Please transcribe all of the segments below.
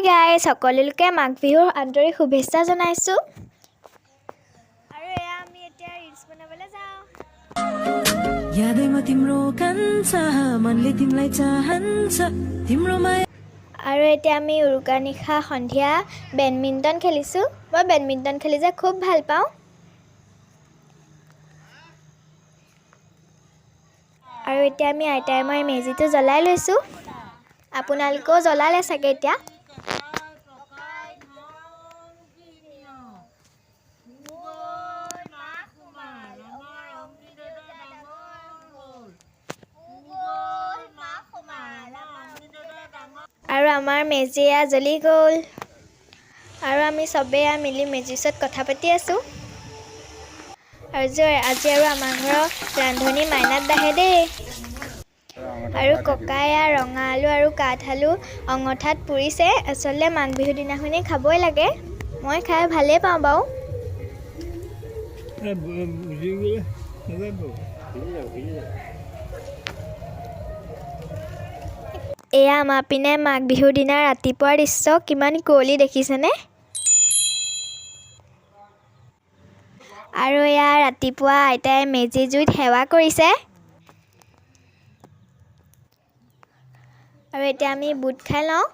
Guys, সকলোকে মাঘ বিহুৰ আন্তৰিক শুভেচ্ছা জনাইছোঁ। আৰু এয়া আমি এতিয়া ৰিলছ বনাবলৈ যাওঁ। আৰু এতিয়া আমি উৰুকা নিশা সন্ধিয়া বেডমিণ্টন খেলিছোঁ। মই বেডমিণ্টন খেলি যে খুব ভাল পাওঁ। আৰু এতিয়া আমি আইতাই মই মেজিটো জ্বলাই লৈছোঁ। আপোনালোকেও জ্বলালে চাগে এতিয়া। আৰু আমাৰ মেজি জ্বলি গ'ল। আৰু আমি চবেই মিলি মেজিৰ ওচৰত কথা পাতি আছোঁ। আৰু আজি আৰু আমাৰ ঘৰৰ ৰান্ধনি মাইনাত বাঢ়ে দেই। আৰু ককাই ৰঙা আলু আৰু কাঠ আলু অঙঠাত পুৰিছে। আচলতে মাঘ বিহুৰ দিনাখনি খাবই লাগে। মই খাই ভালেই পাওঁ বাৰু। এয়া আমাৰ পিনে মাঘ বিহুৰ দিনা ৰাতিপুৱাৰ দৃশ্য, কিমান কুঁৱলী দেখিছেনে? আৰু এয়া ৰাতিপুৱা আইতাই মেজি জুইত সেৱা কৰিছে। আৰু এতিয়া আমি বুট খাই লওঁ।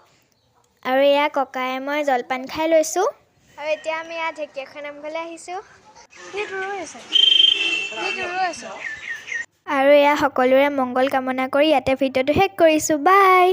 আৰু এয়া ককাই মই জলপান খাই লৈছোঁ। আৰু এতিয়া আমি ঢেকীয়াখোৱা নামঘৰলৈ আহিছোঁ। আৰু এয়া সকলোৰে মংগল কামনা কৰি ইয়াতে ভিডিঅ'টো শেষ কৰিছোঁ। বাই।